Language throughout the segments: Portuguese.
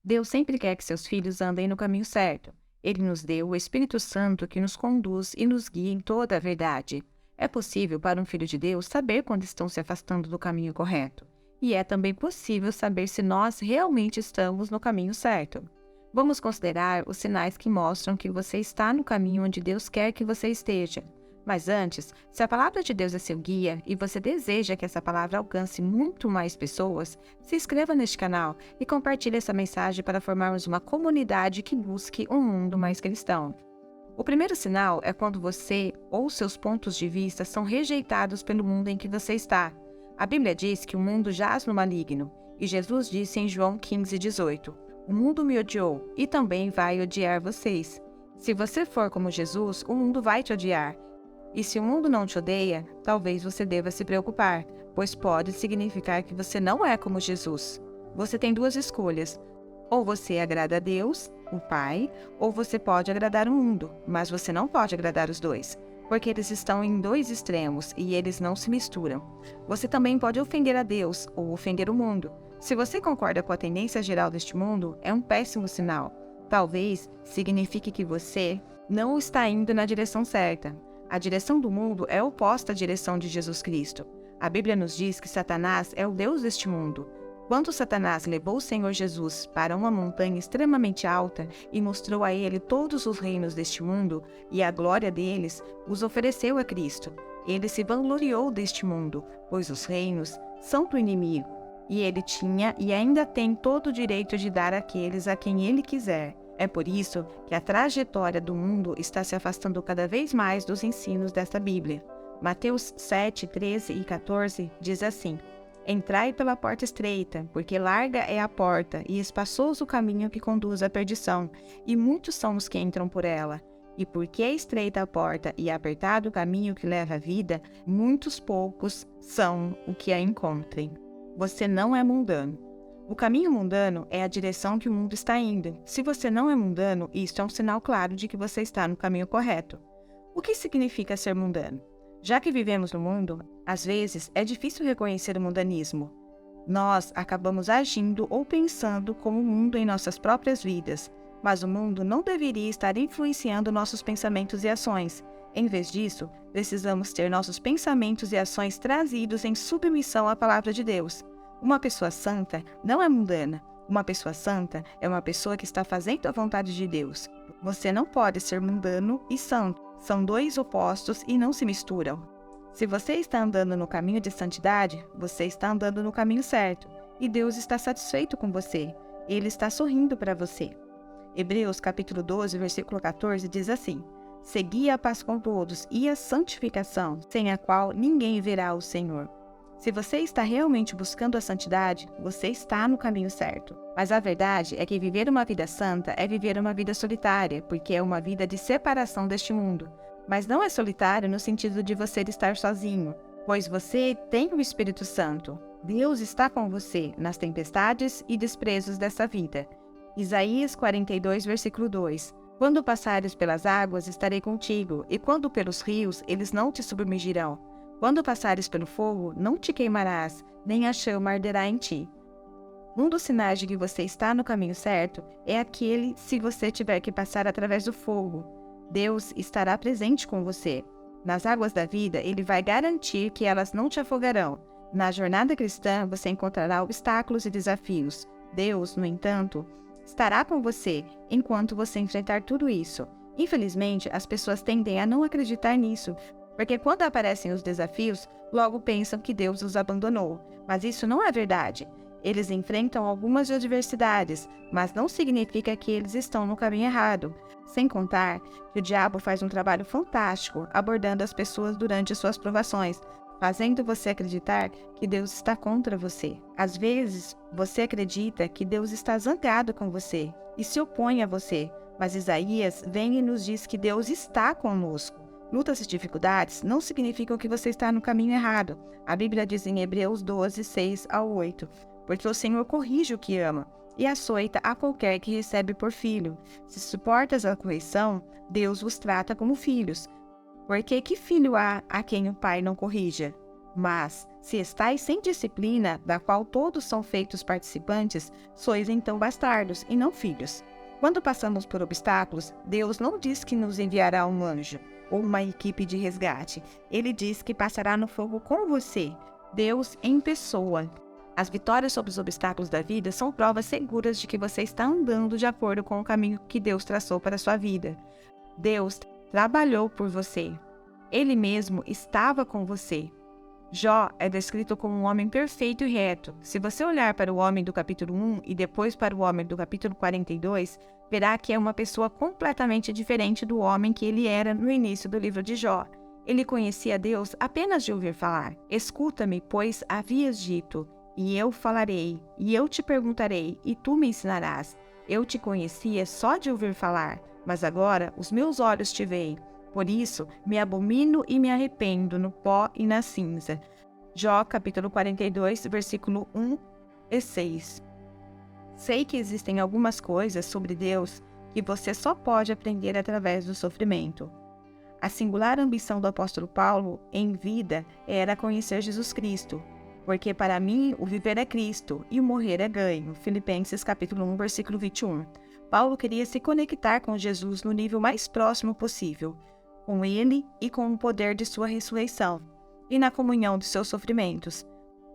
Deus sempre quer que seus filhos andem no caminho certo. Ele nos deu o Espírito Santo que nos conduz e nos guia em toda a verdade. É possível para um filho de Deus saber quando estão se afastando do caminho correto. E é também possível saber se nós realmente estamos no caminho certo. Vamos considerar os sinais que mostram que você está no caminho onde Deus quer que você esteja. Mas antes, se a palavra de Deus é seu guia e você deseja que essa palavra alcance muito mais pessoas, se inscreva neste canal e compartilhe essa mensagem para formarmos uma comunidade que busque um mundo mais cristão. O primeiro sinal é quando você ou seus pontos de vista são rejeitados pelo mundo em que você está. A Bíblia diz que o mundo jaz no maligno, e Jesus disse em João 15:18: "O mundo me odiou e também vai odiar vocês." Se você for como Jesus, o mundo vai te odiar. E se o mundo não te odeia, talvez você deva se preocupar, pois pode significar que você não é como Jesus. Você tem duas escolhas. Ou você agrada a Deus, o Pai, ou você pode agradar o mundo, mas você não pode agradar os dois, porque eles estão em dois extremos e eles não se misturam. Você também pode ofender a Deus ou ofender o mundo. Se você concorda com a tendência geral deste mundo, é um péssimo sinal. Talvez signifique que você não está indo na direção certa. A direção do mundo é oposta à direção de Jesus Cristo. A Bíblia nos diz que Satanás é o Deus deste mundo. Quando Satanás levou o Senhor Jesus para uma montanha extremamente alta e mostrou a ele todos os reinos deste mundo e a glória deles, os ofereceu a Cristo. Ele se vangloriou deste mundo, pois os reinos são do inimigo, e ele tinha e ainda tem todo o direito de dar àqueles a quem ele quiser. É por isso que a trajetória do mundo está se afastando cada vez mais dos ensinos desta Bíblia. Mateus 7, 13 e 14 diz assim: "Entrai pela porta estreita, porque larga é a porta e espaçoso o caminho que conduz à perdição, e muitos são os que entram por ela. E porque é estreita a porta e apertado o caminho que leva à vida, muitos poucos são os que a encontrem." Você não é mundano. O caminho mundano é a direção que o mundo está indo. Se você não é mundano, isto é um sinal claro de que você está no caminho correto. O que significa ser mundano? Já que vivemos no mundo, às vezes é difícil reconhecer o mundanismo. Nós acabamos agindo ou pensando como o mundo em nossas próprias vidas, mas o mundo não deveria estar influenciando nossos pensamentos e ações. Em vez disso, precisamos ter nossos pensamentos e ações trazidos em submissão à palavra de Deus. Uma pessoa santa não é mundana. Uma pessoa santa é uma pessoa que está fazendo a vontade de Deus. Você não pode ser mundano e santo. São dois opostos e não se misturam. Se você está andando no caminho de santidade, você está andando no caminho certo. E Deus está satisfeito com você. Ele está sorrindo para você. Hebreus capítulo 12, versículo 14 diz assim: "Segui a paz com todos e a santificação, sem a qual ninguém verá o Senhor." Se você está realmente buscando a santidade, você está no caminho certo. Mas a verdade é que viver uma vida santa é viver uma vida solitária, porque é uma vida de separação deste mundo. Mas não é solitário no sentido de você estar sozinho, pois você tem o Espírito Santo. Deus está com você nas tempestades e desprezos dessa vida. Isaías 42, versículo 2. "Quando passares pelas águas, estarei contigo, e quando pelos rios, eles não te submergirão. Quando passares pelo fogo, não te queimarás, nem a chama arderá em ti." Um dos sinais de que você está no caminho certo é aquele se você tiver que passar através do fogo. Deus estará presente com você. Nas águas da vida, Ele vai garantir que elas não te afogarão. Na jornada cristã, você encontrará obstáculos e desafios. Deus, no entanto, estará com você enquanto você enfrentar tudo isso. Infelizmente, as pessoas tendem a não acreditar nisso, porque quando aparecem os desafios, logo pensam que Deus os abandonou. Mas isso não é verdade. Eles enfrentam algumas adversidades, mas não significa que eles estão no caminho errado. Sem contar que o diabo faz um trabalho fantástico abordando as pessoas durante suas provações, fazendo você acreditar que Deus está contra você. Às vezes, você acredita que Deus está zangado com você e se opõe a você, mas Isaías vem e nos diz que Deus está conosco. Lutas e dificuldades não significam que você está no caminho errado. A Bíblia diz em Hebreus 12, 6 ao 8, "Porque o Senhor corrige o que ama e açoita a qualquer que recebe por filho. Se suportas a correção, Deus vos trata como filhos. Porque que filho há a quem o pai não corrija? Mas, se estáis sem disciplina, da qual todos são feitos participantes, sois então bastardos e não filhos. Quando passamos por obstáculos, Deus não diz que nos enviará um anjo ou uma equipe de resgate. Ele diz que passará no fogo com você, Deus em pessoa. As vitórias sobre os obstáculos da vida são provas seguras de que você está andando de acordo com o caminho que Deus traçou para a sua vida. Deus trabalhou por você. Ele mesmo estava com você. Jó é descrito como um homem perfeito e reto. Se você olhar para o homem do capítulo 1 e depois para o homem do capítulo 42, verá que é uma pessoa completamente diferente do homem que ele era no início do livro de Jó. Ele conhecia Deus apenas de ouvir falar. Escuta-me, pois havias dito, e eu falarei, e eu te perguntarei, e tu me ensinarás. Eu te conhecia só de ouvir falar, mas agora os meus olhos te veem. Por isso, me abomino e me arrependo no pó e na cinza. Jó, capítulo 42, versículo 1 e 6. Sei que existem algumas coisas sobre Deus que você só pode aprender através do sofrimento. A singular ambição do apóstolo Paulo, em vida, era conhecer Jesus Cristo, porque para mim o viver é Cristo e o morrer é ganho. Filipenses, capítulo 1, versículo 21. Paulo queria se conectar com Jesus no nível mais próximo possível, com ele e com o poder de sua ressurreição, e na comunhão de seus sofrimentos.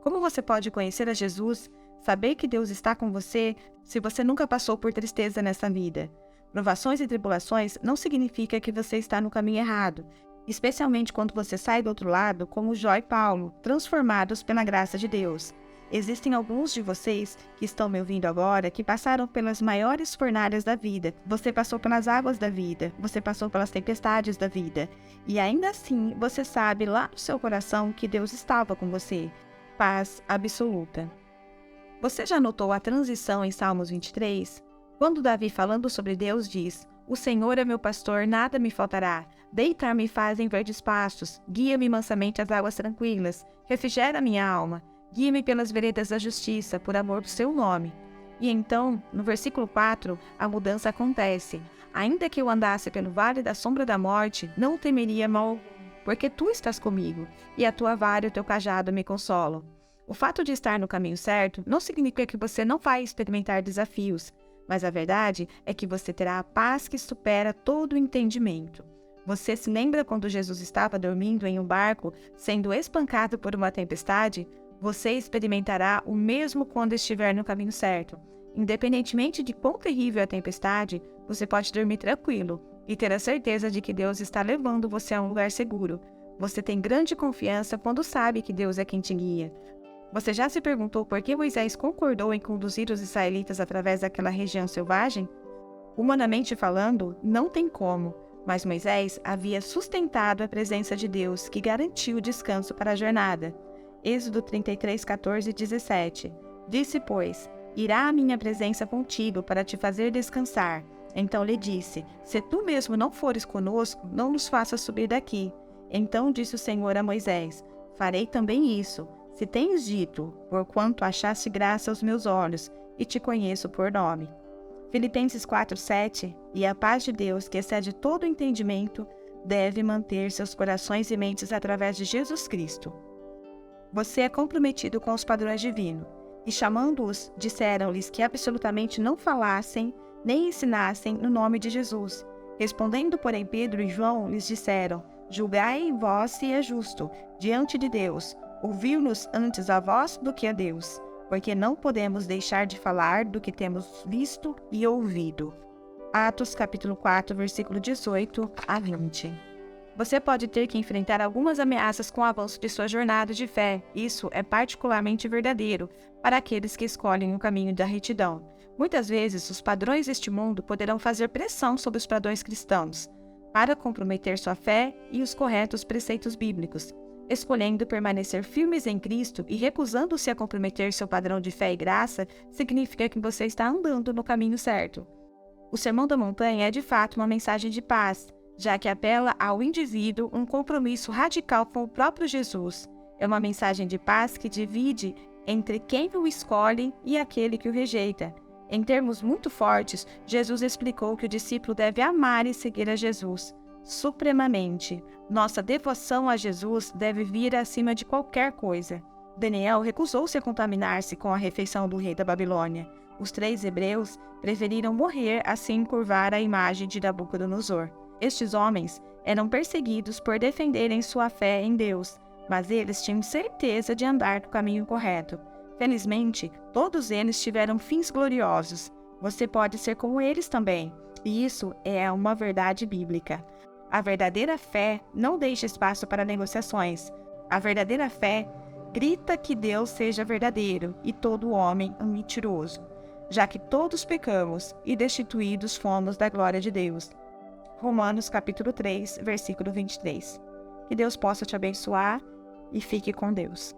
Como você pode conhecer a Jesus, saber que Deus está com você, se você nunca passou por tristeza nessa vida? Provações e tribulações não significa que você está no caminho errado, especialmente quando você sai do outro lado, como Jó e Paulo, transformados pela graça de Deus. Existem alguns de vocês que estão me ouvindo agora que passaram pelas maiores fornalhas da vida. Você passou pelas águas da vida. Você passou pelas tempestades da vida. E ainda assim, você sabe lá no seu coração que Deus estava com você. Paz absoluta. Você já notou a transição em Salmos 23? Quando Davi, falando sobre Deus, diz: "O Senhor é meu pastor, nada me faltará. Deitar-me faz em verdes pastos. Guia-me mansamente às águas tranquilas. Refrigera minha alma. Guie-me pelas veredas da justiça, por amor do seu nome." E então, no versículo 4, a mudança acontece. Ainda que eu andasse pelo vale da sombra da morte, não temeria mal algum, porque tu estás comigo, e a tua vara e o teu cajado me consolam. O fato de estar no caminho certo não significa que você não vai experimentar desafios, mas a verdade é que você terá a paz que supera todo o entendimento. Você se lembra quando Jesus estava dormindo em um barco, sendo espancado por uma tempestade? Você experimentará o mesmo quando estiver no caminho certo. Independentemente de quão terrível a tempestade, você pode dormir tranquilo e ter a certeza de que Deus está levando você a um lugar seguro. Você tem grande confiança quando sabe que Deus é quem te guia. Você já se perguntou por que Moisés concordou em conduzir os israelitas através daquela região selvagem? Humanamente falando, não tem como, mas Moisés havia sustentado a presença de Deus, que garantiu o descanso para a jornada. Êxodo 33, 14 e 17. Disse, pois: "Irá a minha presença contigo para te fazer descansar." Então lhe disse: "Se tu mesmo não fores conosco, não nos faças subir daqui." Então disse o Senhor a Moisés: "Farei também isso, se tens dito, porquanto achaste graça aos meus olhos, e te conheço por nome." Filipenses 4, 7. E a paz de Deus, que excede todo o entendimento, deve manter seus corações e mentes através de Jesus Cristo. Você é comprometido com os padrões divinos, e chamando-os, disseram-lhes que absolutamente não falassem, nem ensinassem no nome de Jesus. Respondendo, porém, Pedro e João lhes disseram: "Julgai em vós se é justo, diante de Deus, ouvir-nos antes a vós do que a Deus, porque não podemos deixar de falar do que temos visto e ouvido." Atos capítulo 4, versículo 18 a 20. Você pode ter que enfrentar algumas ameaças com o avanço de sua jornada de fé. Isso é particularmente verdadeiro para aqueles que escolhem o caminho da retidão. Muitas vezes, os padrões deste mundo poderão fazer pressão sobre os padrões cristãos para comprometer sua fé e os corretos preceitos bíblicos. Escolhendo permanecer firmes em Cristo e recusando-se a comprometer seu padrão de fé e graça, significa que você está andando no caminho certo. O Sermão da Montanha é de fato uma mensagem de paz, já que apela ao indivíduo um compromisso radical com o próprio Jesus. É uma mensagem de paz que divide entre quem o escolhe e aquele que o rejeita. Em termos muito fortes, Jesus explicou que o discípulo deve amar e seguir a Jesus. supremamente. Nossa devoção a Jesus deve vir acima de qualquer coisa. Daniel recusou-se a contaminar-se com a refeição do rei da Babilônia. Os 3 hebreus preferiram morrer a se encurvar à imagem de Nabucodonosor. Estes homens eram perseguidos por defenderem sua fé em Deus, mas eles tinham certeza de andar no caminho correto. Felizmente, todos eles tiveram fins gloriosos. Você pode ser como eles também, e isso é uma verdade bíblica. A verdadeira fé não deixa espaço para negociações. A verdadeira fé grita que Deus seja verdadeiro e todo homem um mentiroso, já que todos pecamos e destituídos fomos da glória de Deus. Romanos capítulo 3, versículo 23. Que Deus possa te abençoar e fique com Deus.